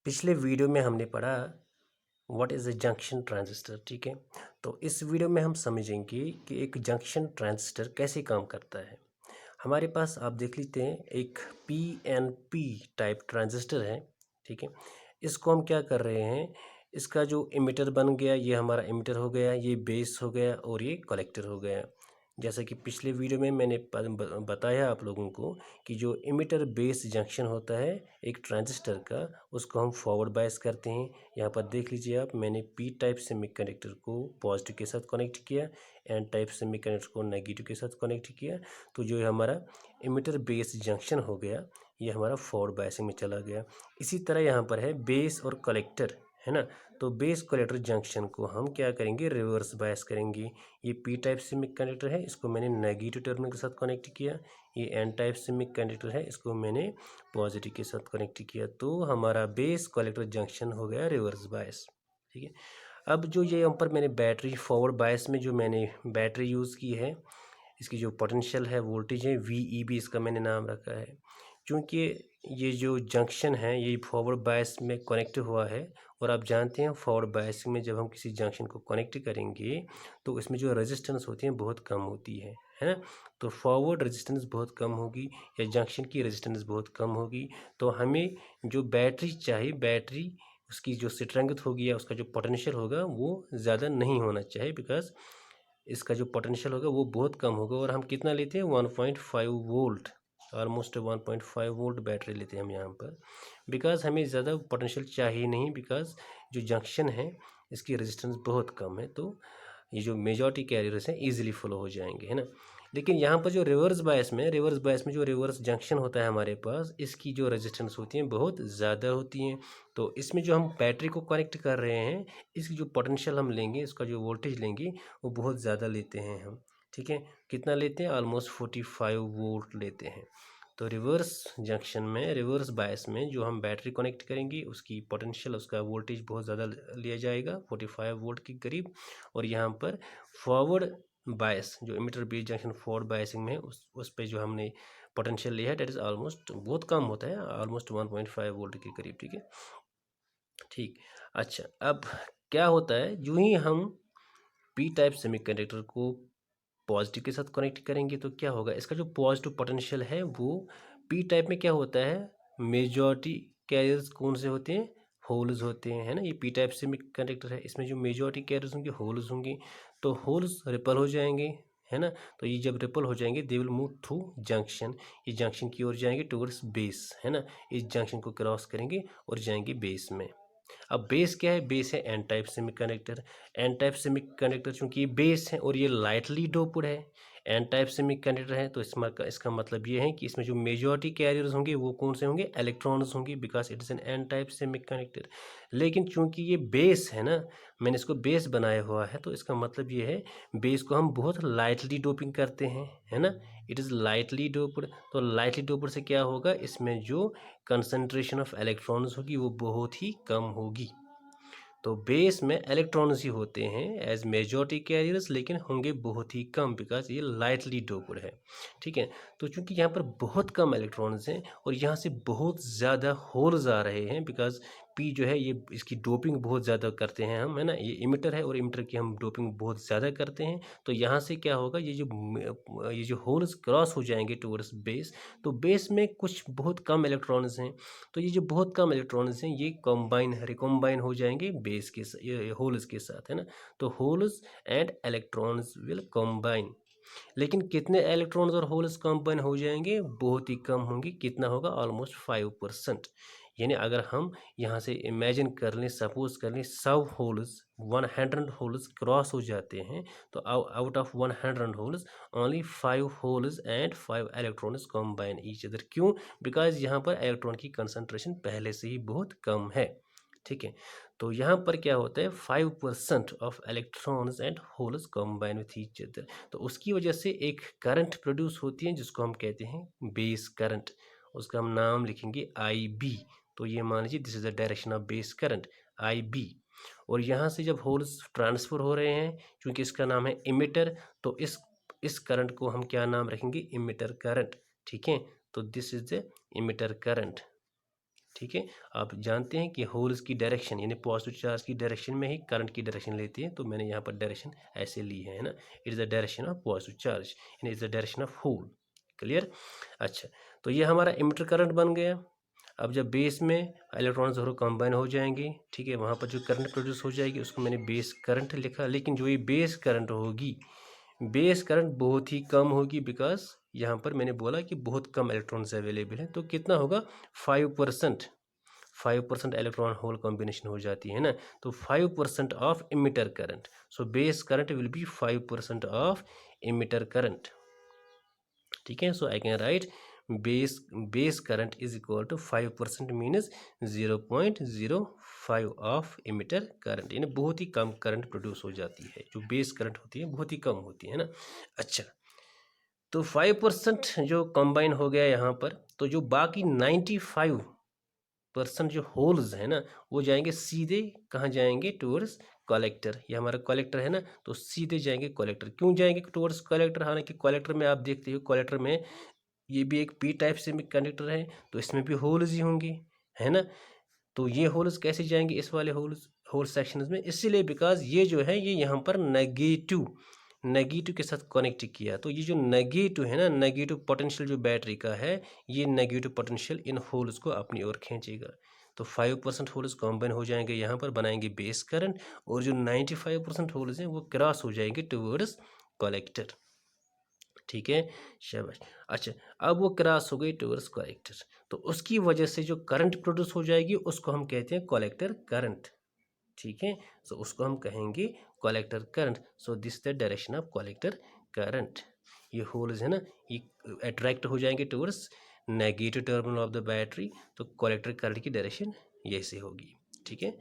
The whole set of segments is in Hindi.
पिछले वीडियो में हमने पढ़ा what is a junction transistor. ठीक है, तो इस वीडियो में हम समझेंगे कि एक जंक्शन ट्रांजिस्टर कैसे काम करता है। हमारे पास आप देख लेते हैं एक पीएनपी टाइप ट्रांजिस्टर है। ठीक है, इसको हम क्या कर रहे हैं, इसका जो इमिटर बन गया, ये हमारा इमिटर हो गया, ये बेस हो गया और ये कलेक्टर हो गया। जैसा कि पिछले वीडियो में मैंने बताया आप लोगों को कि जो इमिटर बेस जंक्शन होता है एक ट्रांजिस्टर का, उसको हम फॉरवर्ड बायस करते हैं। यहाँ पर देख लीजिए आप, मैंने पी टाइप सेमीकंडक्टर को पॉजिटिव के साथ कनेक्ट किया, एन टाइप सेमीकंडक्टर को नेगेटिव के साथ कनेक्ट किया, तो जो हमारा इमिटर बेस जंक्शन हो गया ये हमारा फॉरवर्ड बायसिंग में चला गया। इसी तरह यहाँ पर है बेस और कलेक्टर, है ना, तो बेस कलेक्टर जंक्शन को हम क्या करेंगे, रिवर्स बायस करेंगे। ये पी टाइप सेमीकंडक्टर है, इसको मैंने नेगेटिव टर्मिनल के साथ कनेक्ट किया। ये एन टाइप सेमीकंडक्टर है, इसको मैंने पॉजिटिव के साथ कनेक्ट किया, तो हमारा बेस कलेक्टर जंक्शन हो गया रिवर्स बायस। ठीक है, अब जो ये यहाँ पर मैंने बैटरी फॉरवर्ड बायस में जो मैंने बैटरी यूज़ की है, इसकी जो पोटेंशियल है, वोल्टेज है, VEB इसका मैंने नाम रखा है। क्योंकि ये जो जंक्शन है ये फॉरवर्ड बायस में कनेक्ट हुआ है, और आप जानते हैं फॉरवर्ड बायसिंग में जब हम किसी जंक्शन को कनेक्ट करेंगे तो इसमें जो रेजिस्टेंस होती है बहुत कम होती है ना। तो फॉरवर्ड रेजिस्टेंस बहुत कम होगी या जंक्शन की रेजिस्टेंस बहुत कम होगी, तो हमें जो बैटरी चाहिए, बैटरी उसकी जो स्ट्रेंथ होगी या उसका जो पोटेंशियल होगा वो ज़्यादा नहीं होना चाहिए, बिकॉज इसका जो पोटेंशियल होगा वो बहुत कम होगा। और हम कितना लेते हैं, 1.5 वोल्ट, ऑलमोस्ट 1.5 वोल्ट बैटरी लेते हैं हम यहाँ पर, बिकॉज हमें ज़्यादा पोटेंशियल चाहिए नहीं, बिकॉज जो जंक्शन है इसकी रेजिस्टेंस बहुत कम है, तो ये जो मेजॉरिटी कैरियर्स हैं ईजिली फ्लो हो जाएंगे, है ना। लेकिन यहाँ पर जो रिवर्स बायस में जो रिवर्स जंक्शन होता है हमारे पास, इसकी जो रेजिस्टेंस होती हैं बहुत ज़्यादा होती हैं। तो इसमें जो हम बैटरी को कनेक्ट कर रहे हैं, इसकी जो पोटेंशियल हम लेंगे, इसका जो वोल्टेज लेंगे वो बहुत ज़्यादा लेते हैं हम। ठीक है, कितना लेते हैं, ऑलमोस्ट 45 वोल्ट लेते हैं। तो रिवर्स जंक्शन में, रिवर्स बायस में जो हम बैटरी कनेक्ट करेंगे उसकी पोटेंशियल, उसका वोल्टेज बहुत ज़्यादा लिया जाएगा, 45 वोल्ट के करीब। और यहाँ पर फॉरवर्ड बायस जो emitter base junction forward biasing में उस पे जो हमने पोटेंशियल लिया है डेट इज़ ऑलमोस्ट बहुत कम होता है, ऑलमोस्ट 1.5 वोल्ट के करीब। ठीक है, ठीक। अच्छा, अब क्या होता है, जो ही हम पी टाइप सेमीकंडक्टर को पॉजिटिव के साथ कनेक्ट करेंगे तो क्या होगा, इसका जो पॉजिटिव पोटेंशियल है वो पी टाइप में क्या होता है, मेजॉरिटी कैरियर्स कौन से होते हैं, होल्स होते हैं, है ना। ये पी टाइप सेमीकंडक्टर है, इसमें जो मेजॉरिटी कैरियर्स होंगे होल्स होंगे, तो होल्स रिपल हो जाएंगे, है ना। तो ये जब रिपल हो जाएंगे they will move through junction, ये जंक्शन की ओर जाएंगे टुवर्ड्स बेस, है ना। इस जंक्शन को क्रॉस करेंगे और जाएंगे बेस में। अब बेस क्या है, बेस है N type semiconductor. N type semiconductor चूंकि ये बेस है और ये लाइटली डोप्ड है, एन टाइप सेमीकंडक्टर है, तो इसका मतलब ये है कि इसमें जो मेजॉरिटी कैरियर्स होंगे वो कौन से होंगे, इलेक्ट्रॉन्स होंगे, because it is N N type semiconductor. लेकिन चूंकि ये बेस है ना, मैंने इसको बेस बनाया हुआ है, तो इसका मतलब ये है बेस को हम बहुत लाइटली डोपिंग करते हैं, है ना। इट इज़ लाइटली डोप्ड, तो लाइटली डोप्ड से क्या होगा, इसमें जो कंसंट्रेशन ऑफ इलेक्ट्रॉन्स होगी वो बहुत ही कम होगी। तो बेस में इलेक्ट्रॉन्स ही होते हैं एज मेजॉरिटी कैरियर्स, लेकिन होंगे बहुत ही कम, बिकॉज ये लाइटली डोप्ड है। ठीक है, तो चूंकि यहाँ पर बहुत कम इलेक्ट्रॉन्स हैं और यहाँ से बहुत ज़्यादा होल्स आ रहे हैं, बिकॉज पी जो है ये इसकी डोपिंग बहुत ज़्यादा करते हैं हम, है ना। ये इमिटर है और इमिटर की हम डोपिंग बहुत ज़्यादा करते हैं, तो यहाँ से क्या होगा, ये जो होल्स क्रॉस हो जाएंगे टुवर्ड्स बेस, तो बेस में कुछ बहुत कम इलेक्ट्रॉन्स हैं, तो ये जो बहुत कम इलेक्ट्रॉन्स हैं ये रिकम्बाइन हो जाएंगे बेस के होल्स के साथ, है ना। तो holes and electrons will combine, लेकिन कितने इलेक्ट्रॉन्स और होल्स कंबाइन हो जाएंगे, बहुत ही कम होंगे। कितना होगा, ऑलमोस्ट 5%। यानी अगर हम यहाँ से इमेजिन कर लें, सपोज कर लें 100 होल्स, 100 होल्स क्रॉस हो जाते हैं, तो out of 100 holes only 5 holes and 5 electrons combine each other. क्यों, बिकॉज यहाँ पर इलेक्ट्रॉन की कंसंट्रेशन पहले से ही बहुत कम है। ठीक है, तो यहाँ पर क्या होता है, 5% of electrons and holes combine with each other, तो उसकी वजह से एक करंट प्रोड्यूस होती है जिसको हम कहते हैं बेस करंट। उसका हम नाम लिखेंगे IB। तो ये मान लीजिए this is the direction of base current, IB। और यहाँ से जब होल्स ट्रांसफर हो रहे हैं, क्योंकि इसका नाम है इमिटर, तो इस करंट को हम क्या नाम रखेंगे, इमिटर करंट। ठीक है, तो this is the emitter current. ठीक है, आप जानते हैं कि होल्स की डायरेक्शन यानी पॉजिटिव चार्ज की डायरेक्शन में ही करंट की डायरेक्शन लेती है, तो मैंने यहाँ पर डायरेक्शन ऐसे ली है ना, it is the direction of positive charge यानी is the direction of hole. Clear? अच्छा, तो ये हमारा इमिटर करंट बन गया। अब जब बेस में इलेक्ट्रॉन्स और कंबाइन हो जाएंगे, ठीक है, वहाँ पर जो करंट प्रोड्यूस हो जाएगी उसको मैंने बेस करंट लिखा, लेकिन जो ये बेस करंट होगी, बेस करंट बहुत ही कम होगी, बिकॉज यहाँ पर मैंने बोला कि बहुत कम इलेक्ट्रॉन्स अवेलेबल हैं। तो कितना होगा? 5%। 5% इलेक्ट्रॉन होल कॉम्बिनेशन हो जाती है ना, तो 5% of emitter current. So base current will be 5% of emitter current. ठीक है, so I can write base current is equal to 5% means 0.05 of emitter current, यानी बहुत ही कम करंट प्रोड्यूस हो जाती है। जो बेस करंट होती है बहुत ही कम होती है ना। अच्छा, तो 5% जो कंबाइन हो गया यहाँ पर, तो जो बाकी 95% जो होल्स है ना, वो जाएंगे सीधे कहाँ जाएंगे? Towards collector. ये हमारा कलेक्टर है ना, तो सीधे जाएंगे कलेक्टर। क्यों जाएंगे टूवर्ड्स कलेक्टर? हालांकि कलेक्टर में आप देखते हो, कलेक्टर में ये भी एक पी टाइप से कंडक्टर है, तो इसमें भी होल्स ही होंगे, है ना। तो ये होल्स कैसे जाएंगे इस वाले होल सेक्शंस में? इसीलिए बिकॉज ये जो है ये यहाँ पर नेगेटिव के साथ कनेक्ट किया, तो ये जो नेगेटिव है ना, नेगेटिव पोटेंशियल जो बैटरी का है, ये नेगेटिव पोटेंशियल इन होल्स को अपनी ओर खींचेगा। तो 5% होल्स कॉम्बाइन हो जाएंगे यहाँ पर, बनाएंगे बेस करंट, और जो 95% होल्स हैं वो क्रॉस हो जाएंगे टुवर्ड्स कलेक्टर। ठीक है, शाबाश। अच्छा, अब वो क्रॉस हो गई टुवर्ड्स कलेक्टर, तो उसकी वजह से जो करंट प्रोड्यूस हो जाएगी उसको हम कहते हैं कलेक्टर करंट। ठीक है, सो उसको हम कहेंगे collector current. So this the direction of collector current. ये होल्स है ना, ये अट्रैक्ट हो जाएंगे towards negative terminal of the battery, तो कलेक्टर करंट की डायरेक्शन यैसे होगी। ठीक है,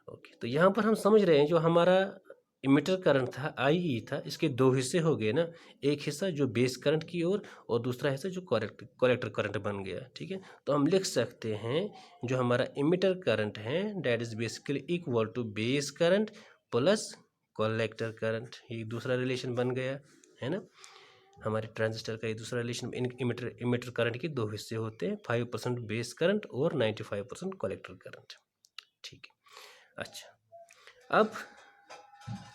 ओके। तो यहाँ पर हम समझ रहे हैं जो हमारा इमिटर करंट था, आई था, इसके दो हिस्से हो गए ना। एक हिस्सा जो बेस करंट की ओर, और दूसरा हिस्सा जो कलेक्टर करंट बन गया। ठीक है, तो हम लिख सकते हैं जो हमारा इमिटर करंट है that is basically equal to base current plus collector current. ये दूसरा रिलेशन बन गया है ना, हमारे ट्रांजिस्टर का ये दूसरा रिलेशन। इमिटर करंट के दो हिस्से होते हैं, 5% बेस करंट और 95% कलेक्टर करंट। ठीक है, अच्छा,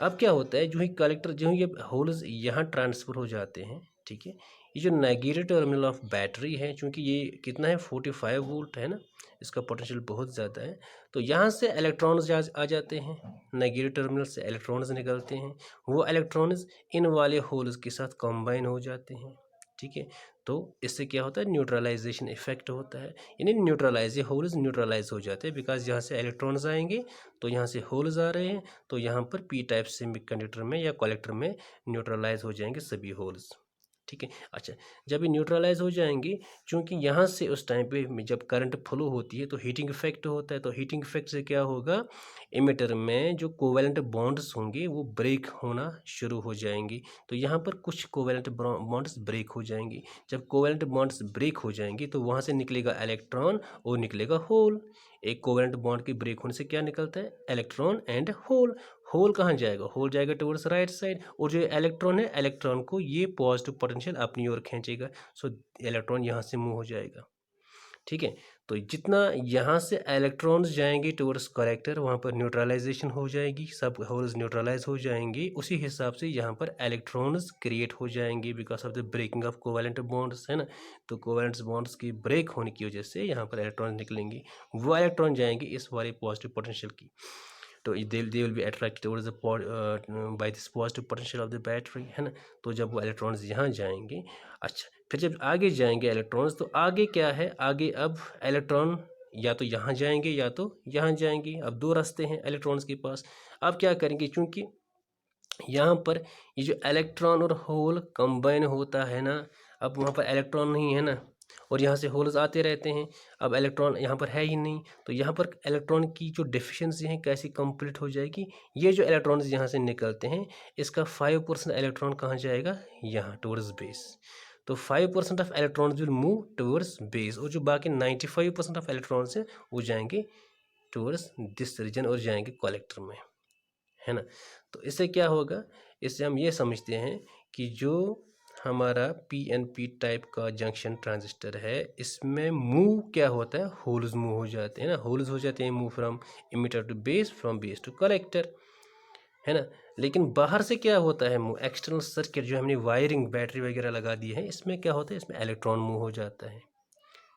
अब क्या होता है, जो ही कलेक्टर, जो ही ये होल्स यहाँ ट्रांसफर हो जाते हैं, ठीक है, ये जो नेगेटिव टर्मिनल ऑफ बैटरी है, चूँकि ये कितना है 45 वोल्ट है ना, इसका पोटेंशियल बहुत ज़्यादा है, तो यहाँ से इलेक्ट्रॉन्स आ जाते हैं, नेगेटिव टर्मिनल से इलेक्ट्रॉन्स निकलते हैं, वो इलेक्ट्रॉन्स इन वाले होल्स के साथ कंबाइन हो जाते हैं। ठीक है, तो इससे क्या होता है? न्यूट्रलाइजेशन इफेक्ट होता है, यानी न्यूट्रलाइज, होल्स न्यूट्रलाइज हो जाते हैं, बिकॉज यहाँ से इलेक्ट्रॉन्स आएंगे, तो यहाँ से होल्स आ रहे हैं, तो यहाँ पर पी टाइप सेमीकंडक्टर में या कलेक्टर में न्यूट्रलाइज हो जाएंगे सभी होल्स। ठीक है, अच्छा, जब ये न्यूट्रलाइज हो जाएंगे, चूँकि यहाँ से उस टाइम पे जब करंट फ्लो होती है तो हीटिंग इफेक्ट होता है, तो हीटिंग इफेक्ट से क्या होगा? इमिटर में जो कोवेलेंट बॉन्ड्स होंगे वो ब्रेक होना शुरू हो जाएंगी, तो यहाँ पर कुछ कोवेलेंट बॉन्ड्स ब्रेक हो जाएंगी। जब कोवेलेंट बॉन्ड्स ब्रेक हो जाएंगी तो वहाँ से निकलेगा इलेक्ट्रॉन और निकलेगा होल। एक कोवेलेंट बॉन्ड के ब्रेक होने से क्या निकलता है? Electron and whole. होल कहाँ जाएगा? होल जाएगा टुवर्ड्स राइट साइड, और जो इलेक्ट्रॉन है, इलेक्ट्रॉन को ये पॉजिटिव पोटेंशियल अपनी ओर खींचेगा, सो इलेक्ट्रॉन यहाँ से मूव हो जाएगा। ठीक है, तो जितना यहाँ से इलेक्ट्रॉन्स जाएंगे टुवर्ड्स कलेक्टर, वहाँ पर न्यूट्रलाइजेशन हो जाएगी, सब होल्स न्यूट्रलाइज हो जाएंगे, उसी हिसाब से यहाँ पर इलेक्ट्रॉन्स क्रिएट हो जाएंगे because of the breaking of covalent bonds, है ना। तो कोवेलेंट बॉन्ड्स की ब्रेक होने की वजह से यहाँ पर इलेक्ट्रॉन निकलेंगे, वो इलेक्ट्रॉन जाएंगे इस वाले पॉजिटिव पोटेंशियल की, तो they will be attracted towards the by this positive potential of the battery, है ना। तो जब वो इलेक्ट्रॉन्स यहाँ जाएंगे, अच्छा, फिर जब आगे जाएंगे इलेक्ट्रॉन्स, तो आगे क्या है? आगे अब इलेक्ट्रॉन या तो यहाँ जाएंगे या तो यहाँ जाएंगे, अब दो रास्ते हैं इलेक्ट्रॉन्स के पास। अब क्या करेंगे, क्योंकि यहाँ पर ये जो इलेक्ट्रॉन और होल कंबाइन होता है ना, अब वहाँ पर इलेक्ट्रॉन नहीं है ना, और यहाँ से होल्स आते रहते हैं, अब इलेक्ट्रॉन यहाँ पर है ही नहीं, तो यहाँ पर इलेक्ट्रॉन की जो डिफिशिएंसी है कैसी कंप्लीट हो जाएगी? ये जो इलेक्ट्रॉन्स यहाँ से निकलते हैं, इसका 5% इलेक्ट्रॉन कहाँ जाएगा? यहाँ टुवर्ड्स बेस। तो 5% of electrons will move towards base, और जो बाकी 95% ऑफ इलेक्ट्रॉन्स हैं वो जाएंगे टुवर्ड्स दिस रीजन और जाएंगे कलेक्टर में, है ना। तो इससे क्या होगा? इससे हम ये समझते हैं कि जो हमारा पीएनपी टाइप का जंक्शन ट्रांजिस्टर है, इसमें मूव क्या होता है, होल्स मूव हो जाते हैं ना, होल्स हो जाते हैं move from emitter to base, from base to collector, है ना। लेकिन बाहर से क्या होता है मूव, एक्सटर्नल सर्किट जो हमने वायरिंग बैटरी वगैरह लगा दी है, इसमें क्या होता है, इसमें इलेक्ट्रॉन मूव हो जाता है।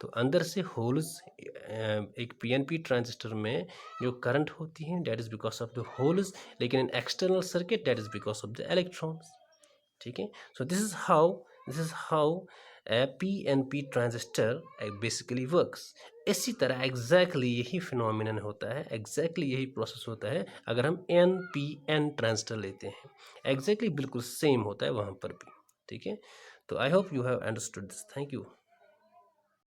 तो अंदर से होल्स, एक पीएनपी ट्रांजिस्टर में जो करंट होती है that is because of the holes, लेकिन in external circuit that is because of the electrons. ठीक है, so this is how PNP transistor basically works. इसी तरह एग्जैक्टली यही फिनोमिनन होता है, एग्जैक्टली यही प्रोसेस होता है अगर हम एनपीएन ट्रांजिस्टर लेते हैं, एग्जैक्टली बिल्कुल सेम होता है वहाँ पर भी। ठीक है, तो I hope you have understood this. Thank you.